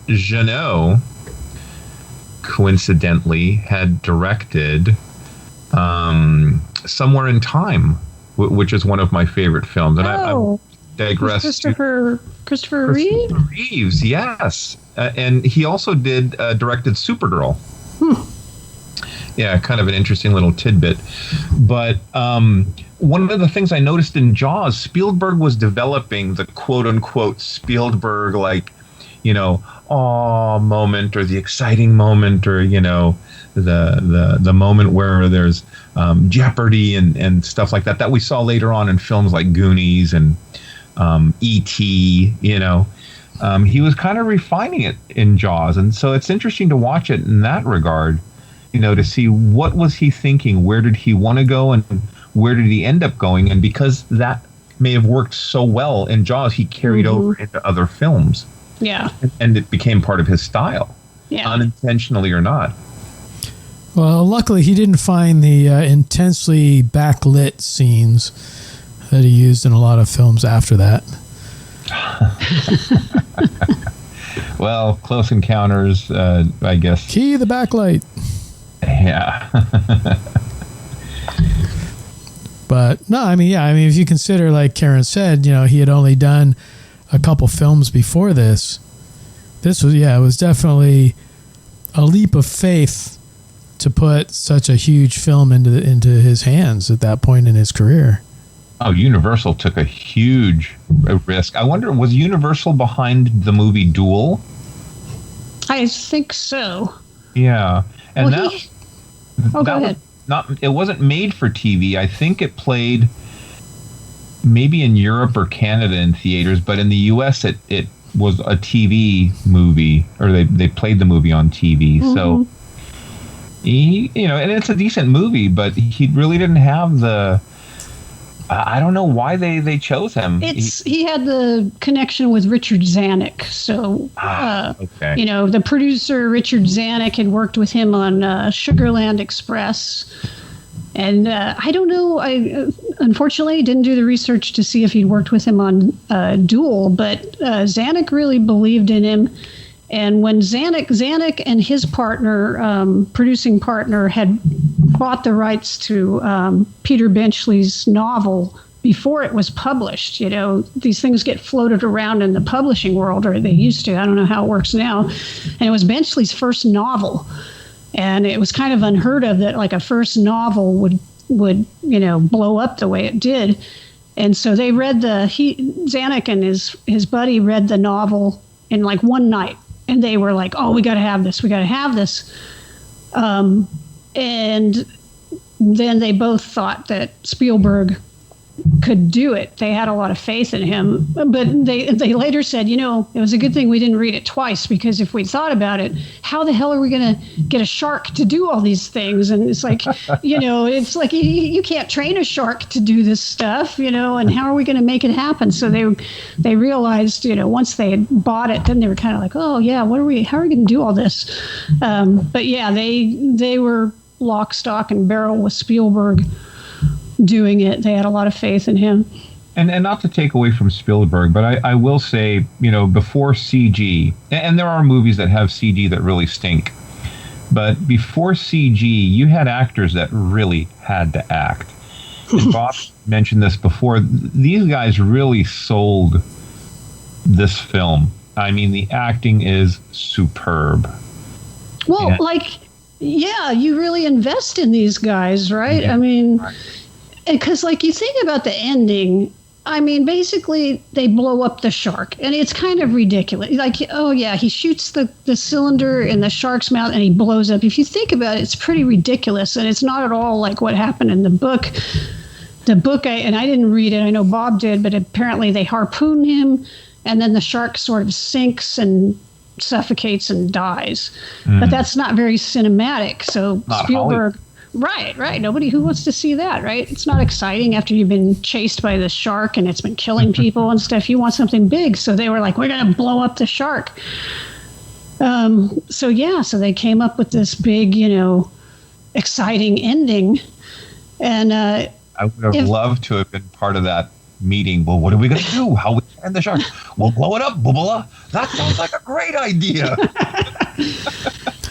L: Jeannot, coincidentally, had directed Somewhere in Time, which is one of my favorite films. And I digress.
A: Christopher
L: Reeves, yes. And he also directed Supergirl. Yeah, kind of an interesting little tidbit. But one of the things I noticed in Jaws, Spielberg was developing the quote-unquote Spielberg, moment, or the exciting moment, or, the moment where there's jeopardy and stuff like that we saw later on in films like Goonies and E.T., he was kind of refining it in Jaws. And so it's interesting to watch it in that regard, to see what was he thinking, where did he want to go, and where did he end up going. And because that may have worked so well in Jaws, he carried over into other films.
A: Yeah.
M: And
L: it became part of his style, unintentionally or not.
M: Well, luckily he didn't find the intensely backlit scenes that he used in a lot of films after that.
L: Well, Close Encounters, I guess.
M: Key the backlight.
L: Yeah.
M: But no, if you consider, like Karen said, he had only done a couple films before this. This was, it was definitely a leap of faith to put such a huge film into his hands at that point in his career.
L: Oh, Universal took a huge risk. I wonder, was Universal behind the movie Duel?
A: I think so.
L: Yeah, and
A: go ahead.
L: It wasn't made for TV. I think it played maybe in Europe or Canada in theaters, but in the U.S. it was a TV movie, or they played the movie on TV. So he, and it's a decent movie, but he really didn't have the. I don't know why they chose him.
A: He had the connection with Richard Zanuck. So,
L: okay.
A: The producer, Richard Zanuck, had worked with him on Sugarland Express. And I don't know. I unfortunately didn't do the research to see if he'd worked with him on Duel, but Zanuck really believed in him. And when Zanuck and his partner, producing partner, had bought the rights to Peter Benchley's novel before it was published, these things get floated around in the publishing world, or they used to. I don't know how it works now. And it was Benchley's first novel. And it was kind of unheard of that like a first novel would blow up the way it did. And so they read Zanuck and his buddy read the novel in like one night. And they were like, oh, we got to have this. We got to have this. And then they both thought that Spielberg could do it. They had a lot of faith in him. But they later said, it was a good thing we didn't read it twice, because if we'd thought about it, how the hell are we going to get a shark to do all these things? And it's like, it's like you can't train a shark to do this stuff, and how are we going to make it happen? So they realized, once they had bought it, then they were kind of like, oh yeah, how are we going to do all this? But yeah, they were lock, stock, and barrel with Spielberg doing it. They had a lot of faith in him.
L: And not to take away from Spielberg, but I will say, before CG, and there are movies that have CG that really stink, but before CG, you had actors that really had to act. And Bob mentioned this before. These guys really sold this film. I mean, the acting is superb.
A: Well, you really invest in these guys, right? Yeah. I mean, because you think about the ending, I mean, basically they blow up the shark, and it's kind of ridiculous. Oh yeah, he shoots the cylinder in the shark's mouth and he blows up. If you think about it, it's pretty ridiculous, and it's not at all like what happened in the book. The book, I didn't read it. I know Bob did, but apparently they harpoon him, and then the shark sort of sinks and suffocates and dies. But that's not very cinematic. So not Spielberg. Hollywood. Right. Nobody who wants to see that, right? It's not exciting after you've been chased by the shark and it's been killing people and stuff. You want something big. So they were like, we're going to blow up the shark. So they came up with this big, exciting ending. And
L: I would have loved to have been part of that meeting. Well, what are we going to do? How we end the shark? We'll blow it up, blah. That sounds like a great idea.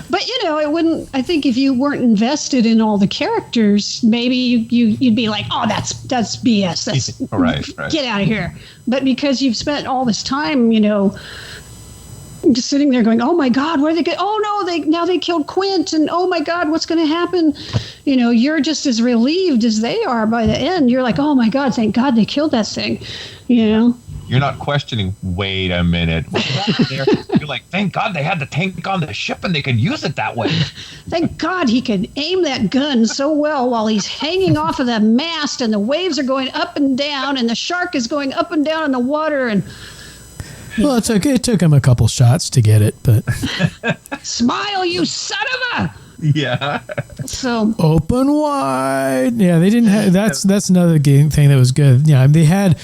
A: But it wouldn't. I think if you weren't invested in all the characters, maybe you'd be like, "Oh, that's BS. That's
L: right.
A: Get out of here." But because you've spent all this time, just sitting there going, "Oh my God, what are they going? Oh no, they killed Quint, and oh my God, what's going to happen?" You're just as relieved as they are by the end. You're like, "Oh my God, thank God they killed that thing,"
L: You're not questioning, wait a minute. You're like, thank God they had the tank on the ship and they could use it that way.
A: Thank God he could aim that gun so well while he's hanging off of the mast and the waves are going up and down and the shark is going up and down in the water. And
M: well, it took him a couple shots to get it, but
A: smile, you son of a.
L: Yeah.
A: So
M: open wide. Yeah, they didn't have. That's another thing that was good. Yeah, they had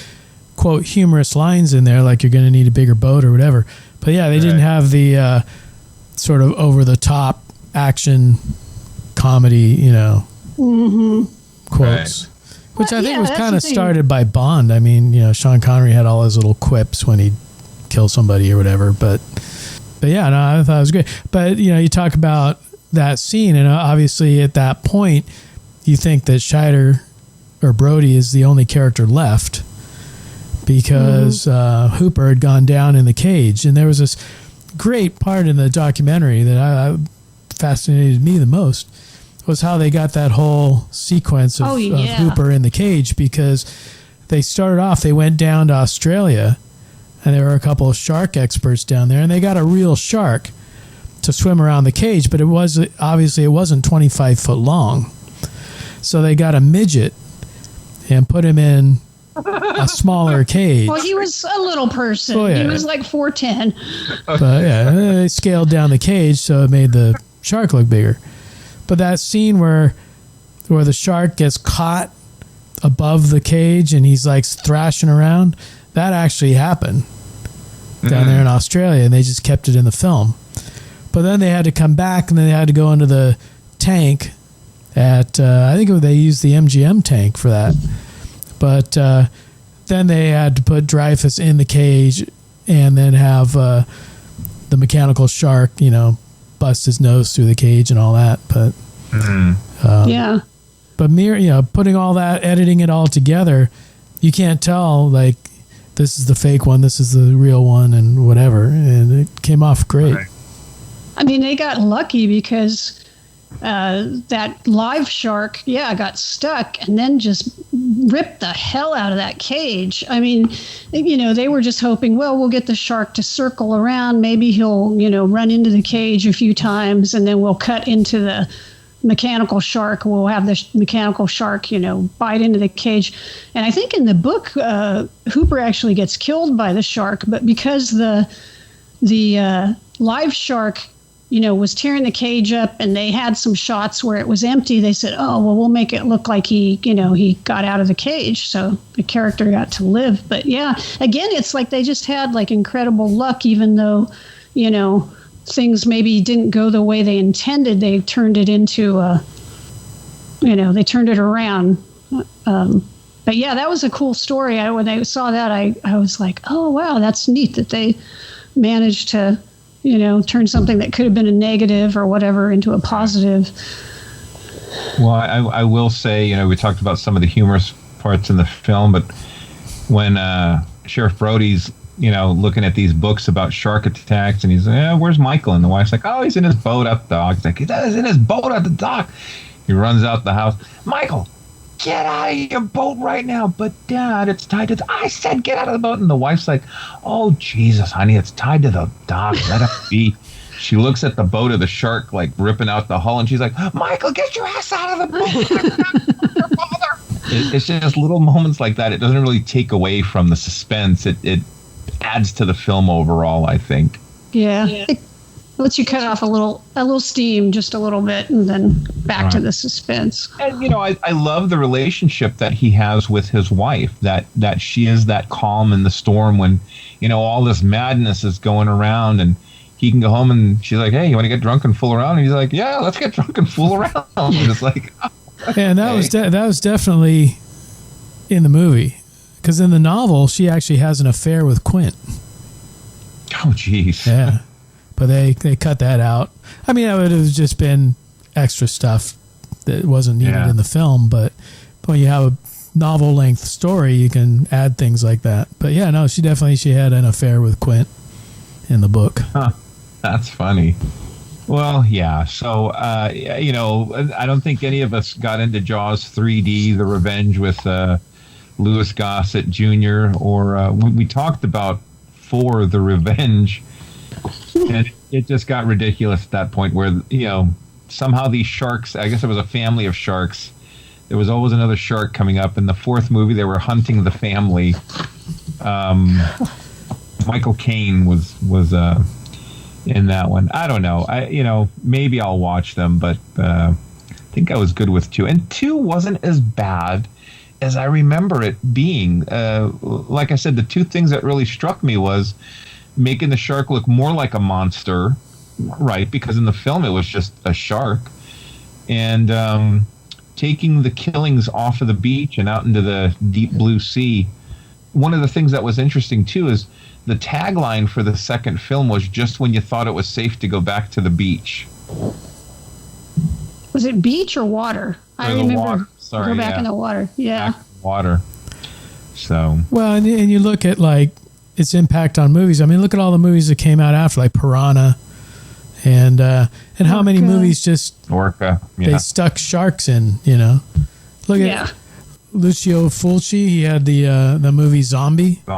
M: quote humorous lines in there, like you're going to need a bigger boat or whatever. But yeah, they didn't have the sort of over the top action comedy, quotes, which I think was kind of started by Bond. I mean, Sean Connery had all his little quips when he'd kill somebody or whatever. But yeah, no, I thought it was great. But you talk about that scene, and obviously at that point, you think that Scheider or Brody is the only character left, because Hooper had gone down in the cage. And there was this great part in the documentary that I fascinated me the most, was how they got that whole sequence of Hooper in the cage, because they started off, they went down to Australia, and there were a couple of shark experts down there, and they got a real shark to swim around the cage, but it wasn't 25 foot long. So they got a midget and put him in a smaller cage.
A: Well, he was a little person. Oh, yeah. He was like 4'10".
M: But yeah, they scaled down the cage, so it made the shark look bigger. But that scene where the shark gets caught above the cage and he's like thrashing around, that actually happened down there in Australia, and they just kept it in the film. But then they had to come back, and then they had to go into the tank at I think they used the MGM tank for that. But then they had to put Dreyfus in the cage and then have the mechanical shark, bust his nose through the cage and all that. But
A: yeah.
M: But putting all that, editing it all together, you can't tell like this is the fake one, this is the real one, and whatever. And it came off great.
L: Right.
A: I mean, they got lucky because that live shark, got stuck and then just ripped the hell out of that cage. I mean, they were just hoping, well, we'll get the shark to circle around. Maybe he'll, run into the cage a few times, and then we'll cut into mechanical shark will have the mechanical shark, bite into the cage. And I think in the book, Hooper actually gets killed by the shark, but because the live shark, was tearing the cage up and they had some shots where it was empty, they said, oh, well, we'll make it look like he got out of the cage. So the character got to live. But yeah, again, it's like they just had like incredible luck, even though, things maybe didn't go the way they intended. They turned it into they turned it around. But yeah, that was a cool story. When I saw that, I was like, oh, wow, that's neat that they managed to, turn something that could have been a negative or whatever into a positive.
L: Well, I will say, we talked about some of the humorous parts in the film, but when Sheriff Brody's, looking at these books about shark attacks, and he's like, where's Michael? And the wife's like, oh, he's in his boat at the dock. He's like, he's in his boat at the dock. He runs out the house. Michael, get out of your boat right now. But Dad, it's tied to I said get out of the boat. And the wife's like, oh, Jesus, honey, it's tied to the dock. Let it be. She looks at the boat of the shark, like ripping out the hull, and she's like, Michael, get your ass out of the boat. It's just little moments like that. It doesn't really take away from the suspense. It adds to the film overall, I think.
A: Yeah. It lets you cut off a little steam, just a little bit, and then back to the suspense.
L: And I love the relationship that he has with his wife. That she is that calm in the storm when all this madness is going around, and he can go home and she's like, hey, you want to get drunk and fool around? And he's like, yeah, let's get drunk and fool around. And it's like,
M: and that was definitely in the movie, because in the novel she actually has an affair with Quint.
L: Oh, jeez.
M: Yeah. But they cut that out. I mean, it would have just been extra stuff that wasn't needed in the film. But when you have a novel-length story, you can add things like that. But yeah, no, she had an affair with Quint in the book.
L: Huh. That's funny. Well, yeah. So, I don't think any of us got into Jaws 3D, The Revenge with Louis Gossett Jr., or we talked about 4, The Revenge. And it just got ridiculous at that point where, somehow these sharks, I guess it was a family of sharks. There was always another shark coming up. In the 4th movie, they were hunting the family. Michael Caine was in that one. I don't know. Maybe I'll watch them, but I think I was good with 2. And 2 wasn't as bad as I remember it being. Like I said, the 2 things that really struck me was making the shark look more like a monster, right? Because in the film it was just a shark, and taking the killings off of the beach and out into the deep blue sea. One of the things that was interesting too is the tagline for the second film was just when you thought it was safe to go back to the beach.
A: Was it beach or water? I remember.
L: Water. Sorry,
A: go back in the water. Yeah.
L: Water. So.
M: Well, and you look at like its impact on movies. I mean, look at all the movies that came out after, like Piranha, and how many movies just
L: Orca.
M: They stuck sharks in. Look at Lucio Fulci. He had the movie Zombie 2,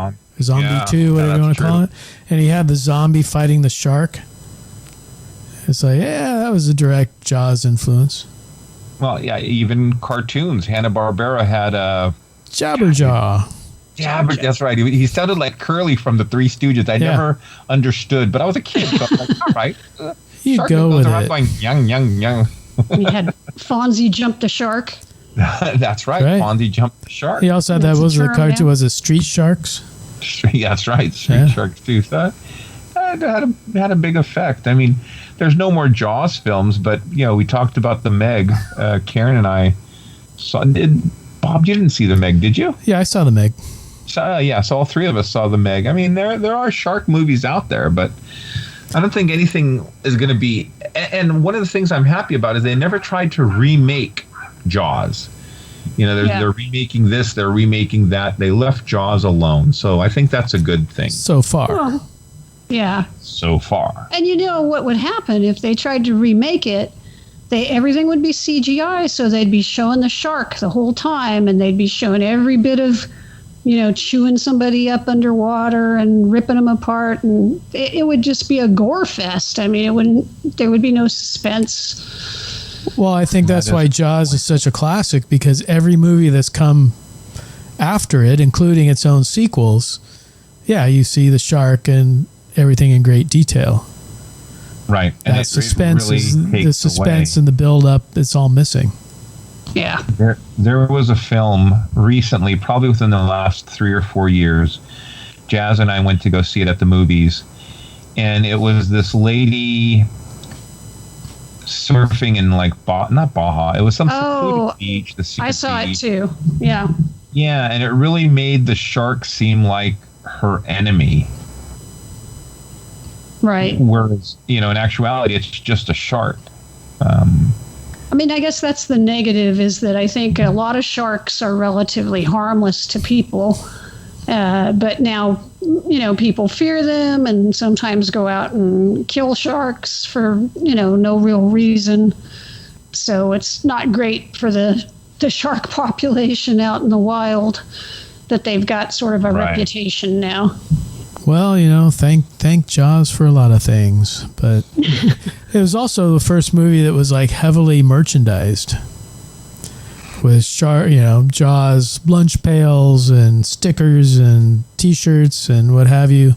M: whatever you want to call it, and he had the zombie fighting the shark. It's like, that was a direct Jaws influence.
L: Well, yeah, even cartoons. Hanna-Barbera had
M: Jabberjaw.
L: Jabber, that's right. He sounded like Curly from the Three Stooges. I never understood, but I was a kid, so I was like, all right.
M: You
L: shark
M: go
L: goes
M: with
L: around
M: it.
L: going, young.
A: We had Fonzie jump the shark.
L: That's right. Fonzie jumped the shark.
M: He also had the cartoon was it Street Sharks?
L: That's right. Street Sharks too. So that had a big effect. I mean, there's no more Jaws films, but we talked about the Meg. Karen and I saw. Bob, you didn't see the Meg, did you?
M: Yeah, I saw the Meg.
L: So all 3 of us saw the Meg. I mean, there are shark movies out there, but I don't think anything is going to be. And one of the things I'm happy about is they never tried to remake Jaws. They're remaking this, they're remaking that. They left Jaws alone, so I think that's a good thing.
M: So far.
A: Well, yeah.
L: So far.
A: And what would happen if they tried to remake it? Everything would be CGI, so they'd be showing the shark the whole time, and they'd be showing every bit of, chewing somebody up underwater and ripping them apart, and it would just be a gore fest. I mean, there would be no suspense.
M: Well, I think that's why Jaws is such a classic, because every movie that's come after it, including its own sequels, you see the shark and everything in great detail.
L: Right. And
M: that suspense
L: really
M: the suspense and the build-up, it's all missing.
A: Yeah.
L: There was a film recently, probably within the last 3 or 4 years. Jazz and I went to go see it at the movies. And it was this lady surfing in not Baja. It was some secluded beach.
A: I saw it too. Yeah.
L: Yeah, and it really made the shark seem like her enemy.
A: Right.
L: Whereas, in actuality, it's just a shark.
A: I mean, I guess that's the negative, is that I think a lot of sharks are relatively harmless to people. But now, people fear them and sometimes go out and kill sharks for, no real reason. So it's not great for the shark population out in the wild that they've got sort of a reputation now.
M: Well, thank Jaws for a lot of things, but it was also the first movie that was heavily merchandised with Jaws lunch pails and stickers and T-shirts and what have you.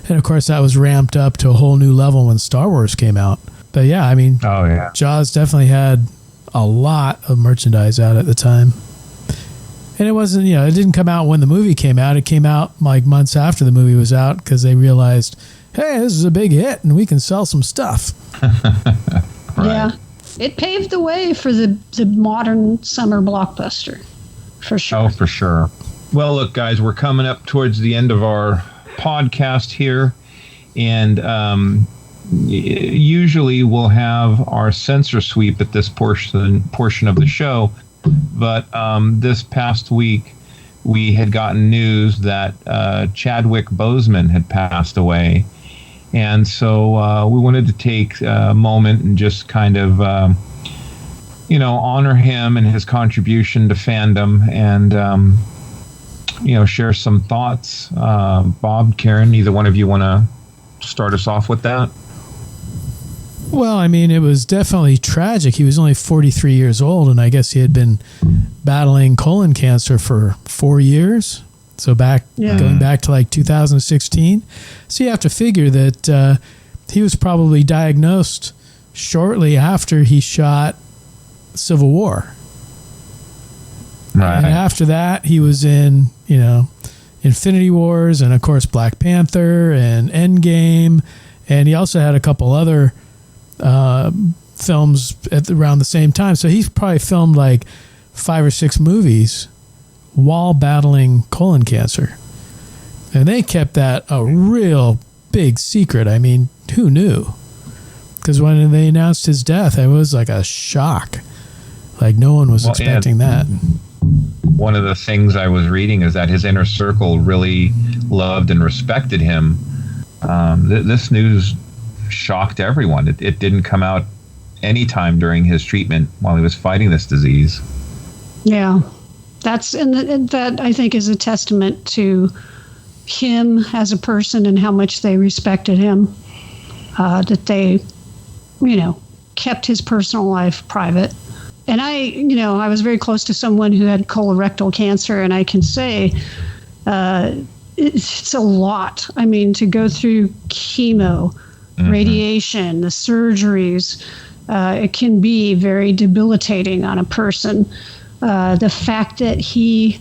M: And of course, that was ramped up to a whole new level when Star Wars came out. But yeah, I mean, Jaws definitely had a lot of merchandise out at the time. And it wasn't, it didn't come out when the movie came out. It came out months after the movie was out, because they realized, hey, this is a big hit and we can sell some stuff.
A: Yeah. It paved the way for the modern summer blockbuster, for sure.
L: Oh, for sure. Well, look, guys, we're coming up towards the end of our podcast here. And usually we'll have our censor sweep at this portion of the show. But this past week, we had gotten news that Chadwick Boseman had passed away. And so we wanted to take a moment and just kind of, honor him and his contribution to fandom and, share some thoughts. Bob, Karen, either one of you want to start us off with that?
M: Well, I mean, it was definitely tragic. He was only 43 years old, and I guess he had been battling colon cancer for 4 years. So going back to 2016. So you have to figure that he was probably diagnosed shortly after he shot Civil War.
L: Right.
M: And after that, he was in, Infinity Wars and, of course, Black Panther and Endgame. And he also had a couple other films around the same time. So he's probably filmed 5 or 6 movies while battling colon cancer. And they kept that a real big secret. I mean, who knew? Because when they announced his death, it was like a shock. No one was expecting that.
L: One of the things I was reading is that his inner circle really loved and respected him. This news shocked everyone. It didn't come out any time during his treatment while he was fighting this disease.
A: Yeah. That I think is a testament to him as a person and how much they respected him, that they, kept his personal life private. And I was very close to someone who had colorectal cancer, and I can say it's a lot. I mean, to go through chemo, radiation, the surgeries, it can be very debilitating on a person. The fact that he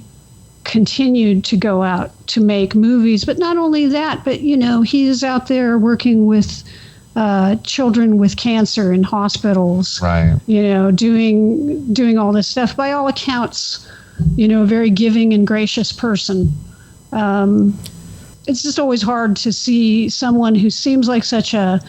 A: continued to go out to make movies, but not only that, but he is out there working with children with cancer in hospitals,
L: right?
A: Doing all this stuff. By all accounts, a very giving and gracious person. It's just always hard to see someone who seems like such a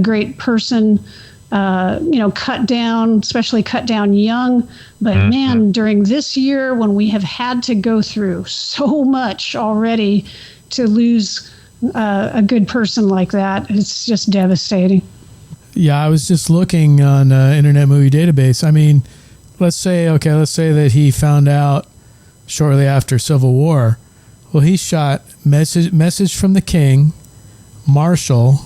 A: great person, cut down young. But man, during this year when we have had to go through so much already, to lose a good person like that, it's just devastating.
M: Yeah, I was just looking on Internet Movie Database. I mean, let's say that he found out shortly after Civil War. Well, he shot Message from the King, Marshall,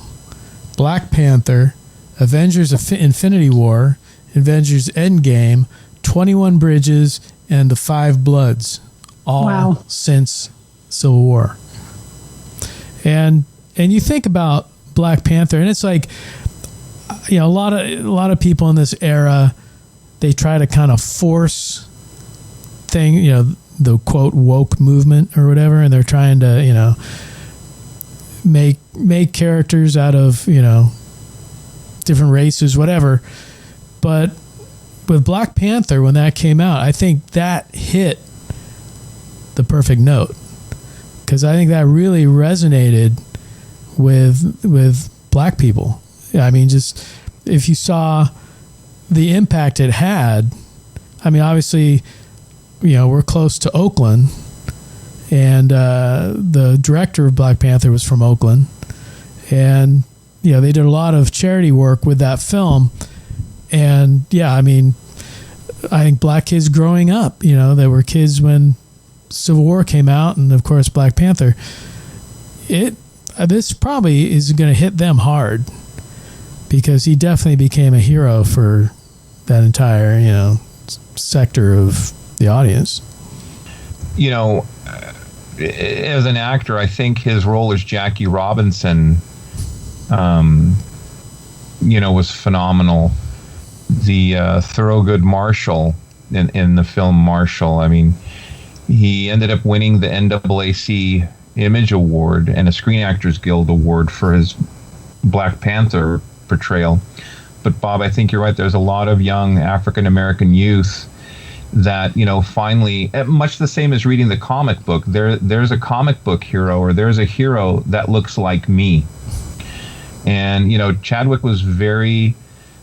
M: Black Panther, Avengers of Infinity War, Avengers Endgame, 21 Bridges, and The Five Bloods, all since Civil War. And you think about Black Panther, and it's like, you know, a lot of people in this era, they try to kind of force the quote woke movement or whatever, and they're trying to, you know, make characters out of, you know, different races, whatever. But with Black Panther, when that came out, I think that hit the perfect note, because I think that really resonated with black people. I mean, just if you saw the impact it had, I mean, obviously, you know, we're close to Oakland, and the director of Black Panther was from Oakland, and you know, they did a lot of charity work with that film. And yeah, I mean, I think black kids growing up, you know, there were kids when Civil War came out, and of course Black Panther, this probably is going to hit them hard, because he definitely became a hero for that entire, you know, sector of the audience.
L: You know, as an actor, I think his role as Jackie Robinson, you know, was phenomenal. The Thurgood Marshall in the film Marshall, I mean, he ended up winning the NAAC Image Award and a Screen Actors Guild Award for his Black Panther portrayal. But Bob, I think you're right. There's a lot of young African American youth that, you know, finally, much the same as reading the comic book, there's a comic book hero, or there's a hero that looks like me. And, you know, Chadwick was very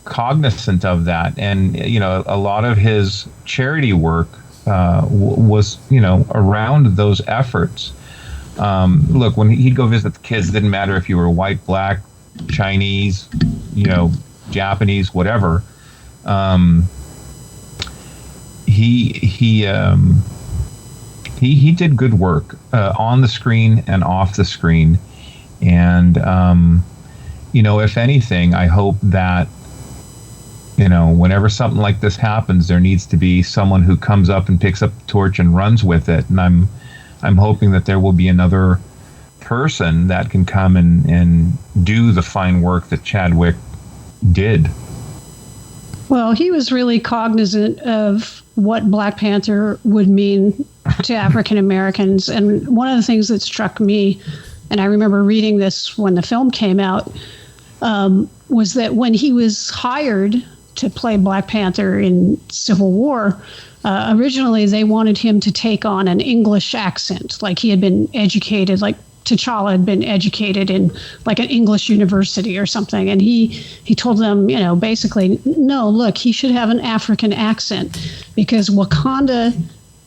L: cognizant of that. And, you know, a lot of his charity work was, you know, around those efforts. Look, when he'd go visit the kids, it didn't matter if you were white, black, Chinese, you know, Japanese, whatever. He did good work on the screen and off the screen. And, you know, if anything, I hope that, you know, whenever something like this happens, there needs to be someone who comes up and picks up the torch and runs with it. And I'm hoping that there will be another person that can come and do the fine work that Chadwick did.
A: Well, he was really cognizant of what Black Panther would mean to African Americans. And one of the things that struck me, and I remember reading this when the film came out, was that when he was hired to play Black Panther in Civil War, originally they wanted him to take on an English accent, like he had been educated, like T'Challa had been educated in like an English university or something. And he told them, you know, basically, no, look, he should have an African accent, because Wakanda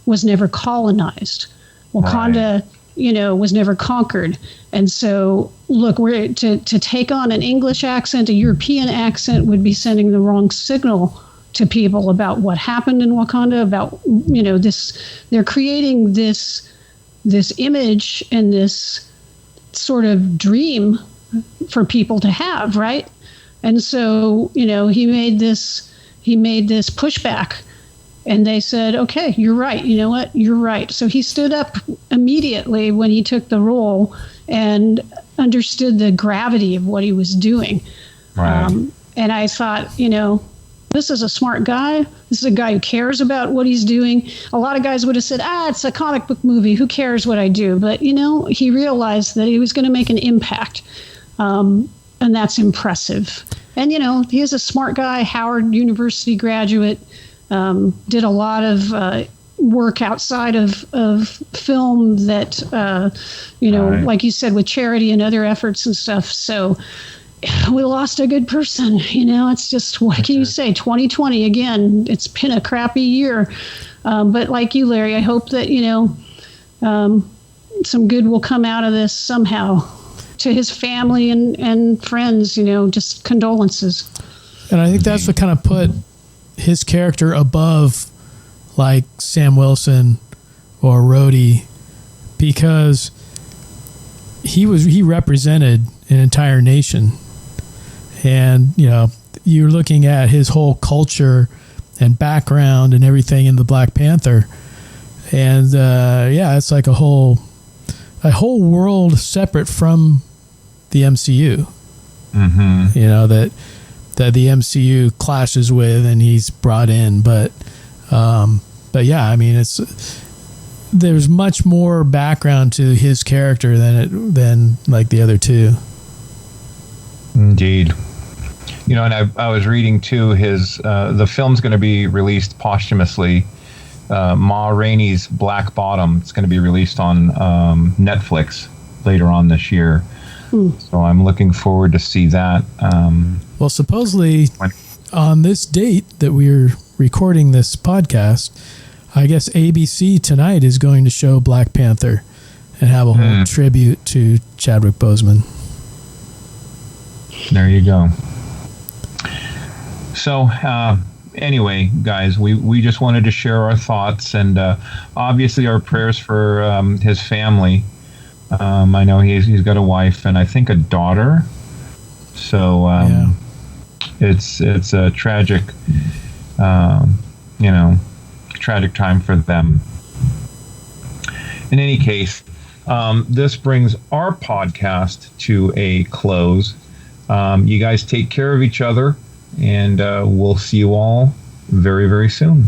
A: was never colonized. Wakanda, right, you know, was never conquered. And so, look, we're to take on an English accent, a European accent, would be sending the wrong signal to people about what happened in Wakanda, about, you know, this, they're creating this image and this sort of dream for people to have, right? And so, you know, he made this pushback, and they said, okay, you're right. You know what? You're right. So he stood up immediately when he took the role and understood the gravity of what he was doing.
L: Right.
A: And I thought, you know, this is a smart guy. This is a guy who cares about what he's doing. A lot of guys would have said, it's a comic book movie. Who cares what I do? But, you know, he realized that he was going to make an impact. And that's impressive. And, you know, he is a smart guy, Howard University graduate, did a lot of work outside of film that, you know, right, like you said, with charity and other efforts and stuff. So we lost a good person. You know, it's just, what can you say? 2020, again, it's been a crappy year. But like you, Larry, I hope that, you know, some good will come out of this somehow. To his family and friends, you know, just condolences.
M: And I think that's what kind of put his character above like Sam Wilson or Rhodey, because he represented an entire nation. And, you know, you're looking at his whole culture and background and everything in the Black Panther. And it's like a whole world separate from the MCU.
L: Mm-hmm.
M: You know, that the MCU clashes with and he's brought in, but yeah, I mean, there's much more background to his character than like the other two.
L: Indeed. You know, and I was reading too, the film's going to be released posthumously. Ma Rainey's Black Bottom. It's going to be released on Netflix later on this year. So I'm looking forward to see that.
M: Well, supposedly on this date that we're recording this podcast, I guess ABC tonight is going to show Black Panther and have a whole tribute to Chadwick Boseman.
L: There you go. So, anyway, guys, we just wanted to share our thoughts and obviously our prayers for his family. I know he's got a wife and I think a daughter. So it's a tragic, tragic time for them. In any case, this brings our podcast to a close. You guys take care of each other, and we'll see you all very, very soon.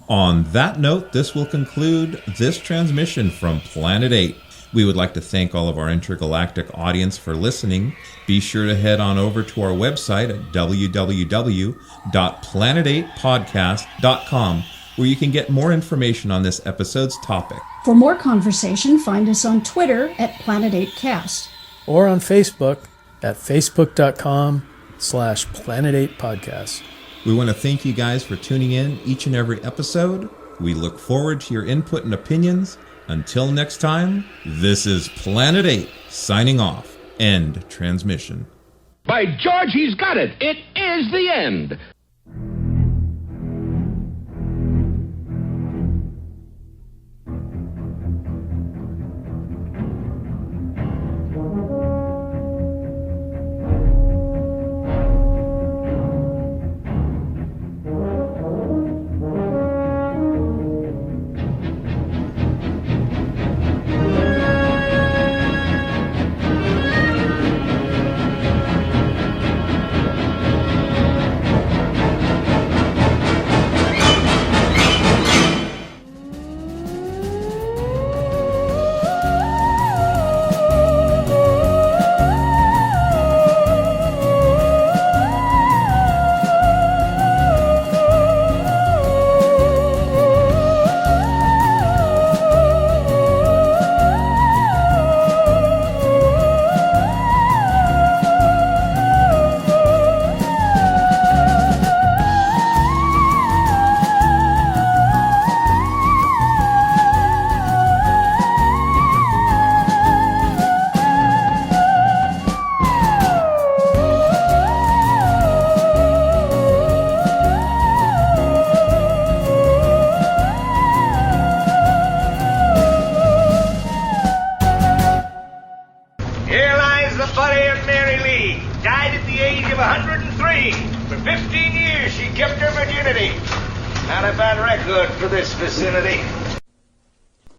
K: On that note, this will conclude this transmission from Planet 8. We would like to thank all of our intergalactic audience for listening. Be sure to head on over to our website at www.planet8podcast.com, where you can get more information on this episode's topic.
A: For more conversation, find us on Twitter at Planet8Cast.
M: Or on Facebook at facebook.com/Planet8Podcast.
K: We want to thank you guys for tuning in each and every episode. We look forward to your input and opinions. Until next time, this is Planet 8 signing off. End transmission.
B: By George, he's got it. It is the end.
F: For this vicinity.